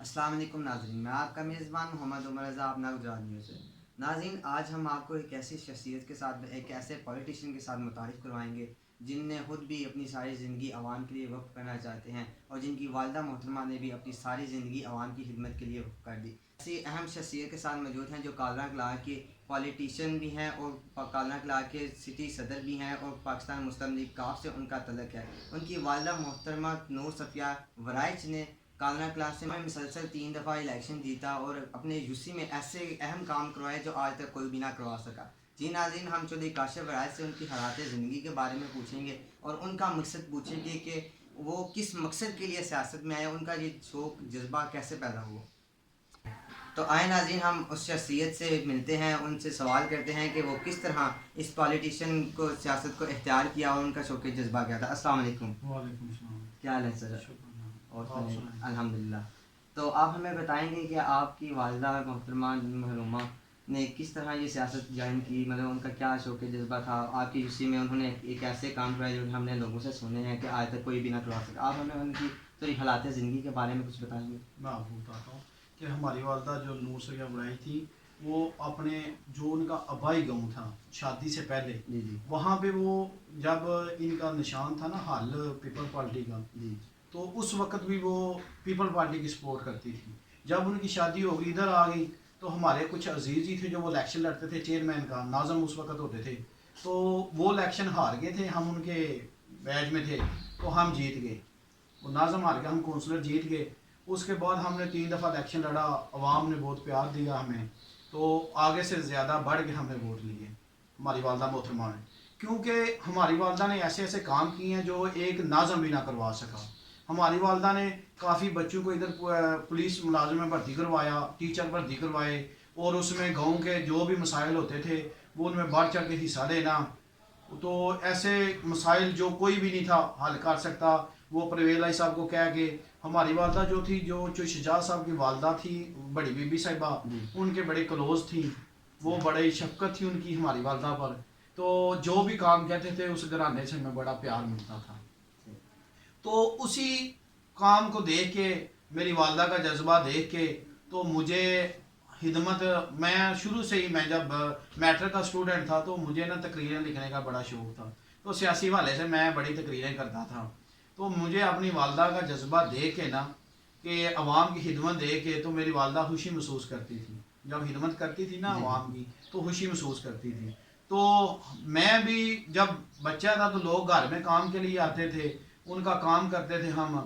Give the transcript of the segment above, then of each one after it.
अस्सलाम वालेकुम नाज़रीन, मैं आपका मेज़बान मोहम्मद उमर रज़ा अपना गुजरात न्यूज़ से। नाज़रीन, आज हम आपको एक ऐसी शख्सियत के साथ, एक ऐसे पॉलिटिशियन के साथ मुतारिफ़ करवाएंगे जिनने ख़ुद भी अपनी सारी ज़िंदगी आवाम के लिए वक्फ़ करना चाहते हैं और जिनकी वालिदा मोहतरमा ने भी अपनी सारी ज़िंदगी आवाम की खिदमत के लिए वक्फ़ कर दी। ऐसी अहम शख्सियत के साथ मौजूद हैं जो कालरा कलां के पॉलिटिशियन भी हैं और कालरा कलां के सिटी सदर भी हैं और पाकिस्तान मुस्लिम लीग काफ से उनका तल्लुक़ है। उनकी वालिदा मोहतरमा नूर सफ़िया वराइच ने कालरा क्लास से मैं मुसलसल 3 दफ़ा इलेक्शन जीता और अपने यूसी में ऐसे अहम काम करवाए जो आज तक कोई भी ना करवा सका। जी नाज़रीन, हम चौधरी काशिफ वराइच से उनकी हालात ज़िंदगी के बारे में पूछेंगे और उनका मकसद पूछेंगे कि वो किस मकसद के लिए सियासत में आए, उनका ये शौक़ जज्बा कैसे पैदा हुआ। तो आए नाज़रीन, हम उस शख्सियत से मिलते हैं, उनसे सवाल करते हैं कि वो किस तरह इस पॉलिटिशियन को सियासत को इख्तियार किया और उनका शौक़ जज्बा क्या था। अस्सलाम वालेकुम। वालेकुम सलाम। क्या हाल है सर? और आप सुनाएं। अल्हम्दुलिल्लाह। तो आप हमें बताएंगे कि आपकी वालिदा मोहतरमा मरहूमा ने किस तरह ये सियासत ज्वाइन की, मतलब उनका क्या शौक़ जज्बा था। आपकी यूसी में उन्होंने एक ऐसे काम कराए जो हमने लोगों से सुने हैं कि आज तक कोई भी ना करवा सका। आप हमें उनकी थोड़ी हालात ज़िंदगी के बारे में कुछ बताएंगे। मैं आपको बताता हूँ कि हमारी वालदा जो नूर सैयद वराई थी, वो अपने जो उनका आबाई गाँव था शादी से पहले, जी जी वहाँ पे वो जब इनका निशान था ना हल पीपल पार्टी का, जी तो उस वक्त भी वो पीपल पार्टी की सपोर्ट करती थी। जब उनकी शादी हो गई, इधर आ गई, तो हमारे कुछ अजीज़ ही थे जो वो इलेक्शन लड़ते थे चेयरमैन का, नाज़म उस वक्त होते थे, तो वो इलेक्शन हार गए थे, हम उनके बैच में थे, तो हम जीत गए। वो नाज़म हार गया, हम कौंसलर जीत गए। उसके बाद हमने 3 दफ़ा इलेक्शन लड़ा, अवाम ने बहुत प्यार दिया हमें, तो आगे से ज़्यादा बढ़ के हमने वोट लिए हमारी वालदा मोहतरमा ने, क्योंकि हमारी वालदा ने ऐसे ऐसे काम किए हैं जो एक नाज़म भी ना करवा सका। हमारी वालदा ने काफ़ी बच्चों को इधर पुलिस मुलाजिम में भर्ती करवाया, टीचर भर्ती करवाए, और उसमें गाँव के जो भी मसाइल होते थे वो उनमें बढ़ चढ़ के हिस्सा लेना। तो ऐसे मसाइल जो कोई भी नहीं था हल कर सकता, वो परवेज़ लाई साहब को कह के, हमारी वालदा जो थी, जो शुजात साहब की वालदा थी बड़ी बीबी साहिबा, उनके बड़े क्लोज थी, वो बड़े शफकत थी उनकी हमारी वालदा पर, तो जो भी काम कहते थे उस घराने से हमें बड़ा प्यार मिलता था। तो उसी काम को देख के, मेरी वालदा का जज्बा देख के, तो मुझे खिदमत, मैं शुरू से ही, मैं जब मैट्रिक का स्टूडेंट था तो मुझे ना तकरीरें लिखने का बड़ा शौक़ था, तो सियासी वाले से मैं बड़ी तकरीरें करता था। तो मुझे अपनी वालदा का जज्बा देख के ना, कि अवाम की खिदमत देख के, तो मेरी वालदा खुशी महसूस करती थी। जब खिदमत करती थी ना अवाम की, तो खुशी महसूस करती थी। तो मैं भी जब बच्चा था तो लोग घर में काम के लिए आते थे, उनका काम करते थे हम,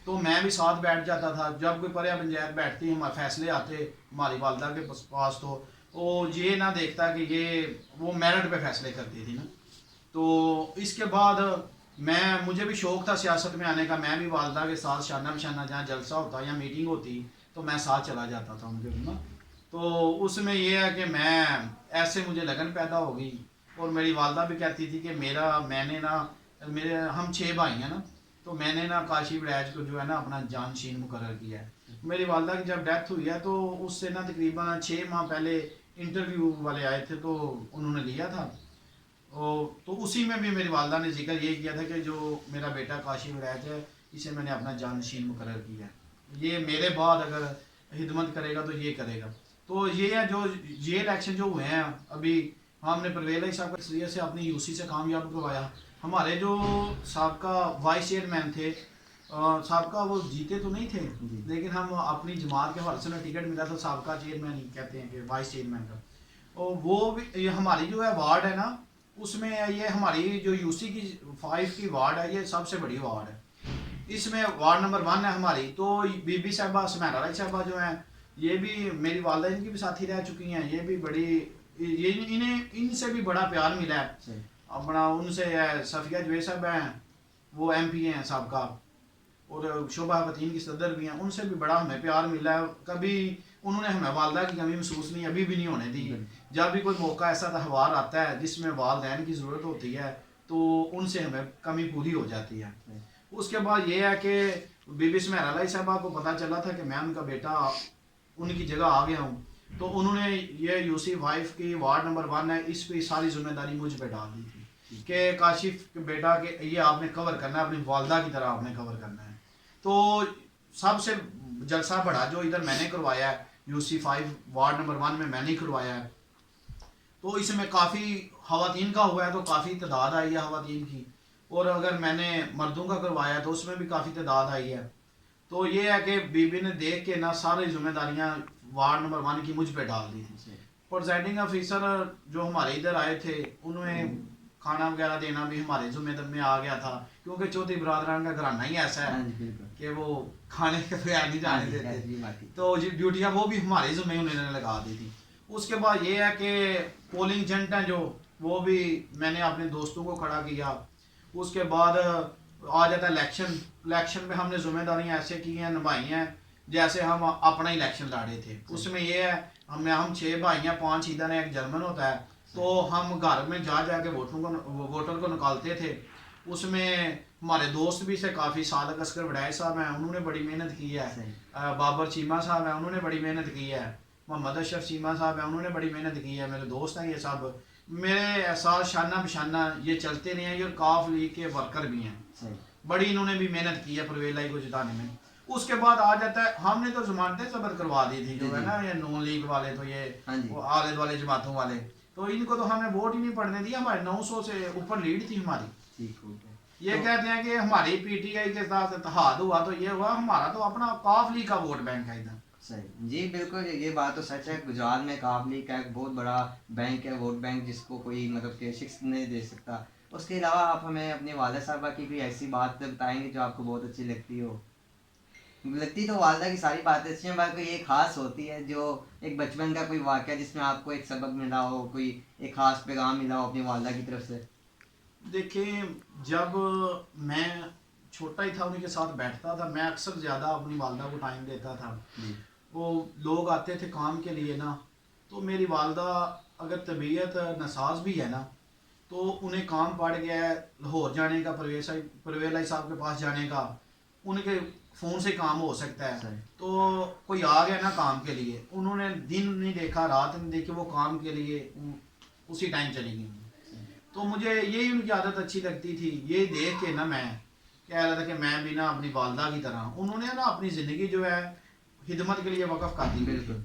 तो मैं भी साथ बैठ जाता था। जब कोई पर्या पंचायत बैठती, हमारे फैसले आते हमारी वालदा के पास, तो वो ये ना देखता कि ये वो मेरिट पे फैसले करती थी ना। तो इसके बाद मुझे भी शौक़ था सियासत में आने का। मैं भी वालदा के साथ शाना बशाना जहाँ जलसा होता या मीटिंग होती, तो मैं साथ चला जाता था उनके ना। तो उसमें यह है कि ऐसे मुझे लगन पैदा हो गई, और मेरी वालदा भी कहती थी कि हम 6 भाई हैं ना, तो मैंने ना काशिफ वराइच को जो है ना अपना जानशीन मुकर्रर किया है। मेरी वालदा की जब डेथ हुई है, तो उससे ना तकरीबन 6 माह पहले इंटरव्यू वाले आए थे, तो उन्होंने लिया था। तो उसी में भी मेरी वालदा ने जिक्र ये किया था कि जो मेरा बेटा काशिफ वराइच है, इसे मैंने अपना जानशीन मुकर्रर किया है, ये मेरे बाद अगर खिदमत करेगा तो ये करेगा। तो ये है, जो ये इलेक्शन जो हुए हैं अभी, हमने परवेज़ लाई साहब का से अपनी यूसी से कामयाब करवाया। हमारे जो साबका वाइस चेयरमैन थे, साबका वो जीते तो नहीं थे, लेकिन हम अपनी जमात के हवाले से ना टिकट मिला था, साबका चेयरमैन ही कहते हैं कि वाइस चेयरमैन का। और वो भी, ये हमारी जो है वार्ड है ना, उसमें ये हमारी जो यूसी की 5 की वार्ड है, ये सबसे बड़ी वार्ड है। इसमें वार्ड नंबर 1 है हमारी। तो बीबी साहबा सुमेरा राय साहबा जो हैं, ये भी मेरी वालदा, इनकी भी साथी रह चुकी हैं, ये भी बड़ी, ये इन्हें इनसे भी बड़ा प्यार मिला है अपना। उनसे सफ़िया जवेद साहब हैं, वो MP हैं साहबका, और शोभा फतीन की सदर भी हैं, उनसे भी बड़ा हमें प्यार मिला है। कभी उन्होंने हमें वालदा की कमी महसूस नहीं, अभी भी नहीं होने दी। जब भी कोई मौका ऐसा त्यौहार आता है जिसमें वालदैन की ज़रूरत होती है, तो उनसे हमें कमी पूरी हो जाती है। उसके बाद ये है कि बीबी सुमेरा लाई साहबा को पता चला था कि मैं उनका बेटा उनकी जगह आ गया हूँ, तो उन्होंने ये यूसी 5 की वार्ड नंबर 1 है, इस पर सारी जिम्मेदारी मुझ पर डाल दी थी कि काशिफ के बेटा के ये आपने कवर करना है, अपनी वालदा की तरह आपने कवर करना है। तो सबसे जलसा बड़ा जो इधर मैंने करवाया है, UC5 वार्ड नंबर 1 में मैंने ही करवाया है, तो इसमें काफ़ी ख़वातीन का हुआ है तो काफ़ी तादाद आई है ख़वातीन की, और अगर मैंने मर्दों का करवाया तो उसमें भी काफ़ी तादाद आई है। तो ये है कि बीबी ने देख के ना सारी जिम्मेदारियाँ वार्ड नंबर 1 की मुझ पे डाल दी थी। प्रेजाइडिंग ऑफिसर जो हमारे इधर आए थे उन्हें खाना वगैरह देना भी हमारे जिम्मेदारी में आ गया था, क्योंकि चौधरी बरादरान का घराना ही ऐसा है कि वो खाने के बगैर नहीं जाने देते, तो ड्यूटियाँ वो भी हमारे जिम्मे उन्होंने लगा दी थी। उसके बाद ये है कि पोलिंग एजेंट हैं जो, वो भी मैंने अपने दोस्तों को खड़ा किया। उसके बाद आ जाता है इलेक्शन में हमने जिम्मेदारियाँ ऐसे की हैं, निभाई हैं जैसे हम अपना इलेक्शन लड़े थे। उसमें ये है हम 6 भाई हैं, 5 इधर हैं, एक जर्मन होता है, तो हम घर में जा के वोटर को निकालते थे। उसमें हमारे दोस्त भी से काफ़ी, सादक असगर वड़ाई साहब हैं, उन्होंने बड़ी मेहनत की है, बाबर चीमा साहब हैं, उन्होंने बड़ी मेहनत की है, मोहम्मद अशरफ चीमा साहब हैं, उन्होंने बड़ी मेहनत की है, मेरे दोस्त हैं, ये सब मेरे साथ शाना बशाना ये चलते रहे हैं। ये काफ लीग के वर्कर भी हैं, बड़ी इन्होंने भी मेहनत की है परवेज लाई को जिताने में। उसके बाद आ जाता है, हमने तो जमानतें जबर करवा दी थी जो है ना, ये नून लीग वाले, तो ये आले वाले जमातों वाले, तो इनको तो हमने वोट ही नहीं पड़ने दिया। हमारे 900 से ऊपर लीड थी हमारी। ये तो कहते हैं कि हमारी PTI के साथ इत्तेहाद हुआ तो ये हुआ, हमारा तो अपना काफ लीग का वोट बैंक है इधर। सही जी, बिल्कुल ये बात तो सच है। गुजरात में काफ लीग का एक बहुत बड़ा बैंक है, वोट बैंक, जिसको कोई मतलब कि शख्स नहीं दे सकता। उसके अलावा आप हमें अपनी वालिदा साहबा की कोई ऐसी बात बताएंगे जो आपको बहुत अच्छी लगती हो? लगती तो वालिदा की सारी बातें अच्छी हैं, पर कोई एक खास होती है जो एक बचपन का कोई वाक़या जिसमें आपको एक सबक मिला हो, कोई एक खास पैगाम मिला हो अपनी वालिदा की तरफ से? देखिए, जब मैं छोटा ही था उनके साथ बैठता था, मैं अक्सर ज़्यादा अपनी वालिदा को टाइम देता था। वो लोग आते थे काम के लिए ना, तो मेरी वालिदा अगर तबीयत नसाज भी है ना, तो उन्हें काम पड़ गया है लाहौर जाने का, परवेज लाई साहब के पास जाने का, उनके फ़ोन से काम हो सकता है, तो कोई आ गया ना काम के लिए, उन्होंने दिन नहीं देखा रात नहीं देखी, वो काम के लिए उसी टाइम चली गई। तो मुझे यही उनकी आदत अच्छी लगती थी। ये देख के ना मैं कह रहा था कि मैं भी ना अपनी वालिदा की तरह, उन्होंने ना अपनी ज़िंदगी जो है खिदमत के लिए वक़्फ़ कर दी। बिल्कुल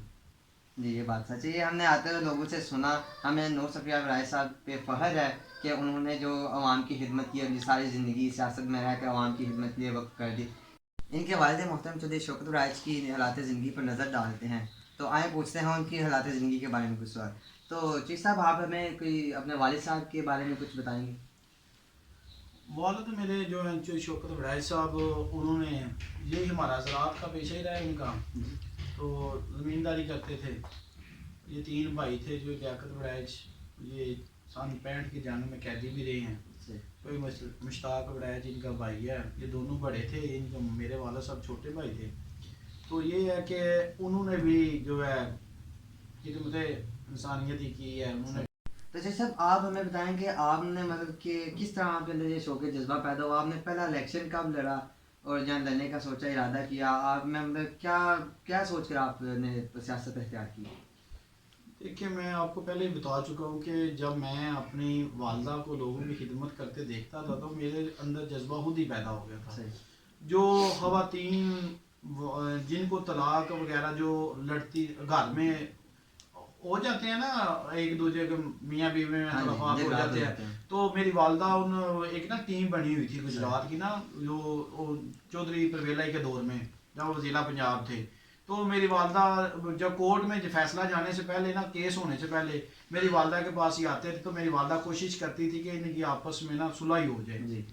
जी, ये बात सच है। ये हमने आते हुए लोगों से सुना। हमें नूर सफिया राय साहब पे फ़ख्र है कि उन्होंने जो आवाम की खिदमत की, अपनी सारी ज़िंदगी सियासत में रह कर आवाम की खिदमत के लिए वक़्फ़ कर दी। इनके वालिद मोहतरम चौधरी शौकत राइज की हालात ज़िंदगी पर नज़र डालते हैं, तो आए पूछते हैं उनकी हालात ज़िंदगी के बारे में कुछ सवाल। तो चीफ साहब, आप हमें कोई अपने वालिद साहब के बारे में कुछ बताएंगे? वालिद मेरे जो हैं चौधरी शौकत वड़ाई साहब, उन्होंने यही हमारा ज़राअत का पेशा ही रहा है उनका, तो ज़मींदारी करते थे। ये 3 भाई थे जो लियाकत वड़ाइच, ये सन 65 की जंग में कैदी भी रहे हैं। कोई मुश्ताक वड़ाइच इनका भाई है, ये दोनों बड़े थे, इनका मेरे वाला साहब छोटे भाई थे। तो ये है कि उन्होंने भी जो है खिदमत इंसानियत ही की है उन्होंने। तो जैसे सब आप हमें बताएं कि आपने मतलब कि किस तरह आपके अंदर ये शौक जज्बा पैदा हुआ, आपने पहला इलेक्शन कब लड़ा और जहाँ लड़ने का सोचा इरादा किया, आप में मतलब क्या क्या सोच कर आपने सियासत इख्तियार की? देखिए, मैं आपको पहले ही बता चुका हूँ कि जब मैं अपनी वालिदा को लोगों की खिदमत करते देखता था तो मेरे अंदर जज्बा खुद ही पैदा हो गया था। जो ख़वातीन जिनको तलाक वगैरह जो लड़ती घर में हो जाते हैं ना, एक दूसरे के मियाँ बीवी में तलाक़ हो जाते हैं, तो मेरी वालिदा एक ना टीम बनी हुई थी गुजरात की ना, जो चौधरी परवेज लाई के दौर में जब वो ज़िला पंजाब थे, तो मेरी वालिदा जब कोर्ट में फैसला जाने से पहले ना, केस होने से पहले मेरी वालिदा के पास ही आते थे, तो मेरी वालिदा कोशिश करती थी कि इनकी आपस में ना सुलह ही हो जाए।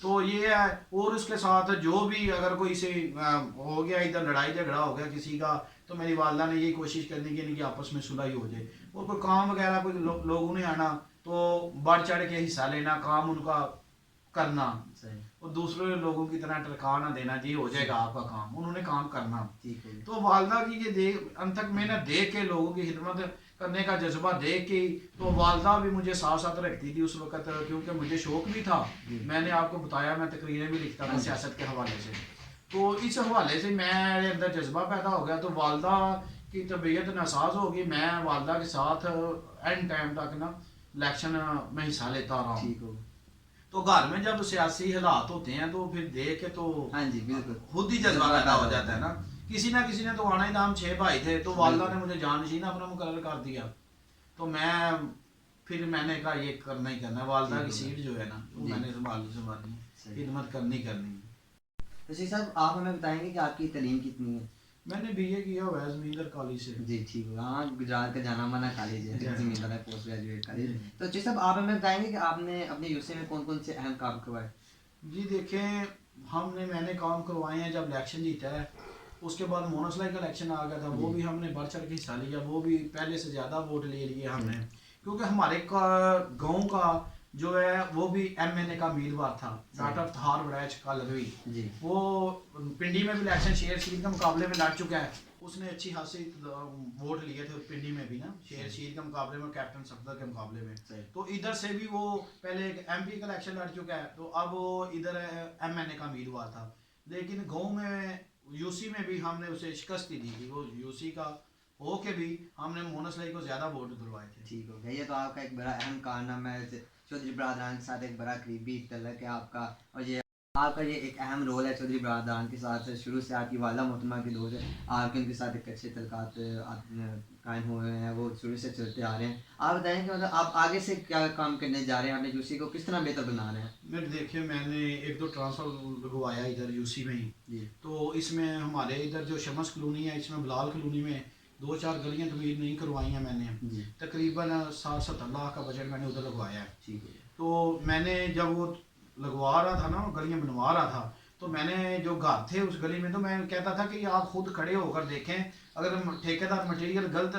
तो ये है, और उसके साथ जो भी अगर कोई से हो गया, इधर लड़ाई झगड़ा हो गया किसी का, तो मेरी वालिदा ने यही कोशिश करनी कि इनकी आपस में सुलह ही हो जाए। और कोई काम वगैरह कोई लोगों ने आना तो बढ़ चढ़ के हिस्सा लेना, काम उनका करना, और दूसरे लोगों की तरह टरका ना देना, जी हो जाएगा आपका काम, उन्होंने काम करना। तो वालिदा की ये अंत तक मेहनत देख के, लोगों की खिदमत करने का जज्बा देख के, तो वालिदा भी मुझे साथ साथ रखती थी उस वक्त, क्योंकि मुझे शौक भी था। मैंने आपको बताया मैं तकरीरें भी लिखता था सियासत के हवाले से, तो इस हवाले से मेरे अंदर जज्बा पैदा हो गया। तो वालिदा की तबीयत नासाज हो गई, मैं वालिदा के साथ एंड टाइम तक ना इलेक्शन में हिस्सा लेता रहा। तो घर में जब सियासी हालात होते हैं तो फिर देख के तो हाँ जी, बिल्कुल खुद ही जज्बा पैदा हो जाता है ना کسی نہ کسی نے تو آنا ہی تھا. ہم 6 بھائی تھے تو والدہ نے مجھے جانشین اپنا مقرر کر دیا. تو پھر میں نے کہا یہ کرنا ہی کرنا ہے. والدہ کی سیٹ جو ہے نا وہ میں نے سنبھالنی خدمت کرنی ہے. تو شیخ صاحب آپ ہمیں بتائیں گے کہ آپ کی تعلیم کتنی ہے؟ میں نے بی اے کیا ہوا ہے زمیندر کالج سے. جی ٹھیک ہے. ہاں گجرات کا جانا مانا کالج ہے زمیندر پوسٹ گریجویٹ کالج. تو شیخ صاحب آپ ہمیں بتائیں گے کہ آپ نے اپنے یوسی میں کون کون سے اہم کام کروائے؟ جی دیکھیں میں نے کام کروائے ہیں. جب الیکشن جیتا ہے اس کے بعد مونسلائی کا الیکشن آ گیا تھا, وہ بھی ہم نے بڑھ چڑھ کے حصہ لیا. وہ بھی پہلے سے زیادہ ووٹ لے لیے ہم نے, کیونکہ ہمارے گاؤں کا جو ہے وہ بھی ایم این اے کا امیدوار تھا, ڈاکٹر افتخار وڑیچ کا لگوی. وہ پنڈی میں بھی الیکشن شیر شیر کے مقابلے میں لڑ چکا ہے. اس نے اچھی خاصی ووٹ لیے تھے پنڈی میں بھی نا, شیر شیر کے مقابلے میں, کیپٹن صفدر کے مقابلے میں. تو ادھر سے بھی وہ پہلے ایک ایم پی کا الیکشن لڑ چکا ہے, تو اب وہ ادھر ایم این اے کا امیدوار تھا. لیکن گاؤں میں یو سی میں بھی ہم نے اسے شکست دی تھی. وہ یو سی کا ہو کے بھی ہم نے مونس لائی کو زیادہ ووٹ دلوائے تھے. ٹھیک ہو گیا. یہ تو آپ کا ایک بڑا اہم کارنامہ ہے, چودھری برادران کے ساتھ ایک بڑا قریبی تعلق ہے آپ کا, اور یہ آپ کا یہ ایک اہم رول ہے چودھری برادران کے ساتھ. شروع سے آپ کی والدہ محترمہ کے دور ہے, آپ کے ان کے ساتھ ایک اچھے تعلقات قائم ہوئے ہیں, وہ شروع سے چلتے آ رہے ہیں. آپ بتائیں کہ مطلب آپ آگے سے کیا کام کرنے جا رہے ہیں, اپنے یوسی کو کس طرح بہتر بنا رہے ہیں؟ دیکھیے میں نے 1-2 ٹرانسفر لگوایا ادھر یو سی میں ہی. تو اس میں ہمارے ادھر جو شمس کلونی ہے, اس میں بلال کلونی میں 2-4 گلیاں تعمیر نہیں کروائی ہیں میں نے. تقریباً 60-70 لاکھ کا بجٹ میں نے ادھر لگوایا ہے. تو میں نے جب وہ لگوا رہا تھا نا, گلیاں بنوا رہا تھا, تو میں نے جو گھر تھے اس گلی میں, تو میں کہتا تھا کہ آپ خود کھڑے ہو کر دیکھیں, اگر ٹھیکیدار مٹیریل غلط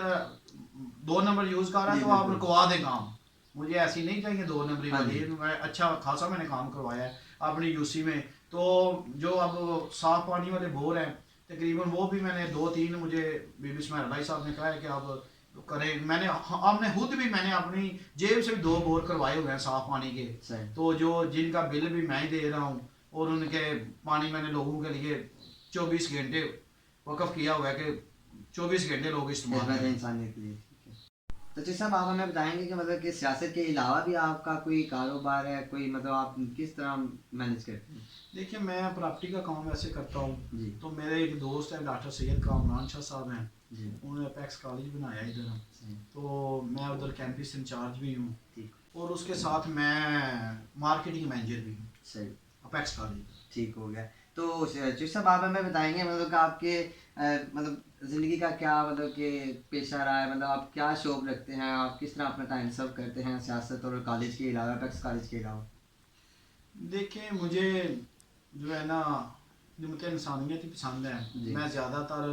2 نمبر یوز کر رہا ہے تو آپ رکوا دیں کام. مجھے ایسی نہیں چاہیے 2 نمبری والی. اچھا خاصا میں نے کام کروایا ہے اپنی یو سی میں. تو جو اب صاف پانی والے بور ہیں تقریباً وہ بھی میں نے 2-3 مجھے بی بی اسماعیل بھائی صاحب نے کہا ہے کہ آپ کریں. میں نے خود بھی میں نے اپنی جیب سے بھی 2 بور کروائے ہوئے ہیں صاف پانی کے. تو جن کا بل بھی میں ہی دے رہا ہوں, اور ان کے پانی میں نے لوگوں کے لیے 24 گھنٹے وقف کیا ہوا ہے کہ 24 گھنٹے لوگ استعمال کریں انسانیت کے لیے. تو جی صاحب آپ ہمیں بتائیں گے کہ مطلب کہ سیاست کے علاوہ بھی آپ کا کوئی کاروبار ہے, کوئی مطلب آپ کس طرح مینیج کرتے ہیں؟ دیکھیے میں پراپرٹی کا کام ویسے کرتا ہوں. تو میرے ایک دوست ہے ڈاکٹر سید کامران شاہ صاحب ہیں, انہوں نے اپیکس کالج بنایا ادھر. تو میں ادھر کیمپس انچارج بھی ہوں, اور اس کے ساتھ میں مارکیٹنگ مینیجر بھی ہوں اپیکس کالج. ٹھیک ہو گیا. تو چیف صاحب آپ ہمیں بتائیں گے مطلب کہ آپ کے مطلب زندگی کا کیا مطلب کہ پیشہ رہا ہے, مطلب آپ کیا شوق رکھتے ہیں, آپ کس طرح اپنا ٹائم سرو کرتے ہیں سیاست اور کالج کے علاوہ, اپیکس کالج کے علاوہ؟ دیکھیں مجھے جو ہے نا نعمت انسانیت ہی پسند ہے. میں زیادہ تر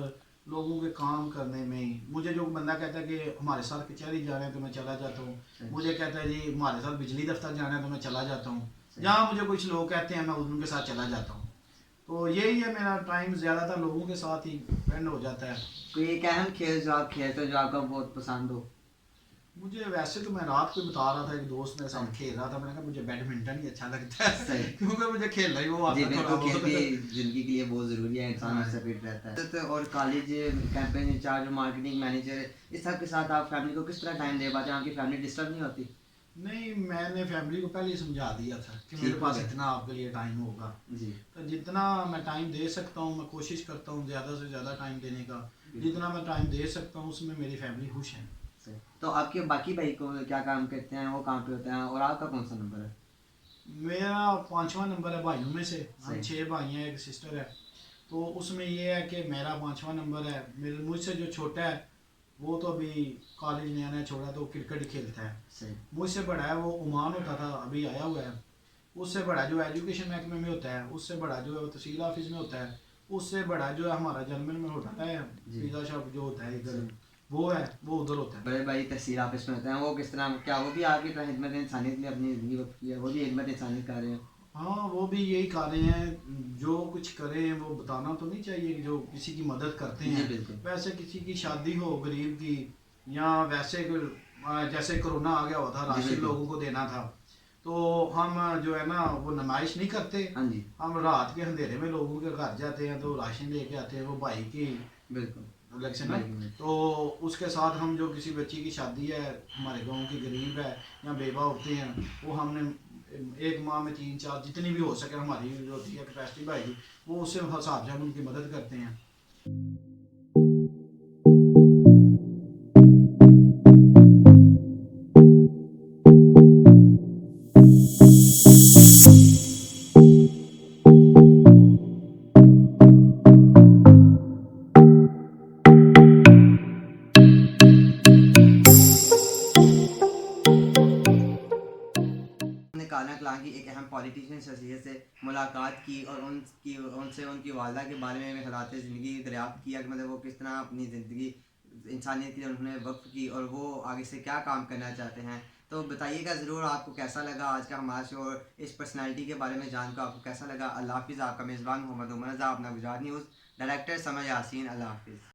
لوگوں کے کام کرنے میں ہی, مجھے جو بندہ کہتا ہے کہ ہمارے ساتھ کچہری جانا ہے تو میں چلا جاتا ہوں. مجھے کہتا ہے جی ہمارے ساتھ بجلی دفتر جانا ہے تو میں چلا جاتا ہوں. جہاں مجھے کچھ لوگ کہتے ہیں میں ان کے ساتھ چلا جاتا ہوں. تو یہی ہے میرا ٹائم زیادہ تر لوگوں کے ساتھ ہی اسپینڈ ہو جاتا ہے. کوئی ایک اہم کھیل جو آپ کھیلتے ہو جو آپ کا بہت پسند ہو؟ مجھے ویسے تو میں رات کو بتا رہا تھا, ایک دوست میرے ساتھ کھیل رہا تھا, میں نے کہا مجھے بیڈمنٹن ہی اچھا لگتا ہے کیونکہ مجھے کھیلنا ہی وہ آتا ہے. بالکل, کھیل بھی زندگی کے لیے بہت ضروری ہے, انسان اس سے فٹ رہتا ہے. اور college campaign in charge, marketing manager, اس سب کے ساتھ آپ فیملی کو کس طرح ٹائم دے پاتے ہیں, آپ کی فیملی ڈسٹرب نہیں ہوتی؟ نہیں, میں نے فیملی کو پہلے ہی سمجھا دیا تھا کہ میرے پاس اتنا آپ کے لیے ٹائم ہوگا. تو جتنا میں ٹائم دے سکتا ہوں میں کوشش کرتا ہوں زیادہ سے زیادہ ٹائم دینے کا. جتنا میں ٹائم دے سکتا ہوں اس میں میری فیملی خوش ہے. تو آپ کے باقی بھائی کو کیا کام کرتے ہیں, وہ کام پہ ہوتے ہیں, اور آپ کا کون سا نمبر ہے؟ میرا 5واں نمبر ہے بھائیوں میں سے. ہم 6 بھائی ہیں, ایک سسٹر ہے. تو اس میں یہ ہے کہ میرا 5واں نمبر ہے. مجھ سے جو چھوٹا ہے وہ تو ابھی کالج نیا نیا چھوڑا تو کرکٹ ہی کھیلتا ہے. مجھ سے بڑا ہے وہ عمان ہوتا تھا, ابھی آیا ہوا ہے. اس سے بڑا جو ایجوکیشن محکمے میں ہوتا ہے, اس سے بڑا جو ہے وہ تحصیل آفس میں ہوتا ہے, اس سے بڑا جو ہے ہمارا جرمن میں ہوتا ہے پیزا شاپ جو ہوتا ہے ادھر, وہ ہے وہ ادھر ہوتا ہے. بڑے بھائی تحصیل آفس میں ہوتے ہیں, وہ کس طرح, کیا وہ بھی آپ کی طرح خدمت انسانیت میں اپنی زندگی وقت کی ہے, وہ بھی خدمت انسانیت کر رہے ہیں؟ ہاں وہ بھی یہی کر رہے ہیں. جو کچھ کریں وہ بتانا تو نہیں چاہیے کہ جو کسی کی مدد کرتے ہیں. ویسے کسی کی شادی ہو غریب کی, یا ویسے جیسے کرونا آ گیا ہوا تھا, راشن لوگوں کو دینا تھا, تو ہم جو ہے نا وہ نمائش نہیں کرتے. ہم رات کے اندھیرے میں لوگوں کے گھر جاتے ہیں تو راشن لے کے آتے ہیں. وہ بھائی کی الیکشن ہے تو اس کے ساتھ ہم جو کسی بچی کی شادی ہے, ہمارے گاؤں کی غریب ہے یا بیوہ ہوتے ہیں, وہ ہم نے 1 ماہ میں 3-4 جتنی بھی ہو سکے ہماری جو ہوتی ہے کیپیسٹی بھائی, وہ اس سے حساب سے ہم ان کی مدد کرتے ہیں. نے کالا کلاں کی ایک اہم پولیٹیشین شخصیت سے ملاقات کی اور ان سے ان کی والدہ کے بارے میں حالات زندگی دریافت کیا کہ مطلب وہ کس طرح اپنی زندگی انسانیت کے لیے انہوں نے وقف کی اور وہ آگے سے کیا کام کرنا چاہتے ہیں. تو بتائیے گا ضرور آپ کو کیسا لگا آج کا ہمارا شو اور اس پرسنالٹی کے بارے میں جان کر آپ کو کیسا لگا. اللہ حافظ. آپ کا میزبان محمد عمر رضا، اپنا گجرات نیوز ڈائریکٹر سمر یاسین. اللہ حافظ.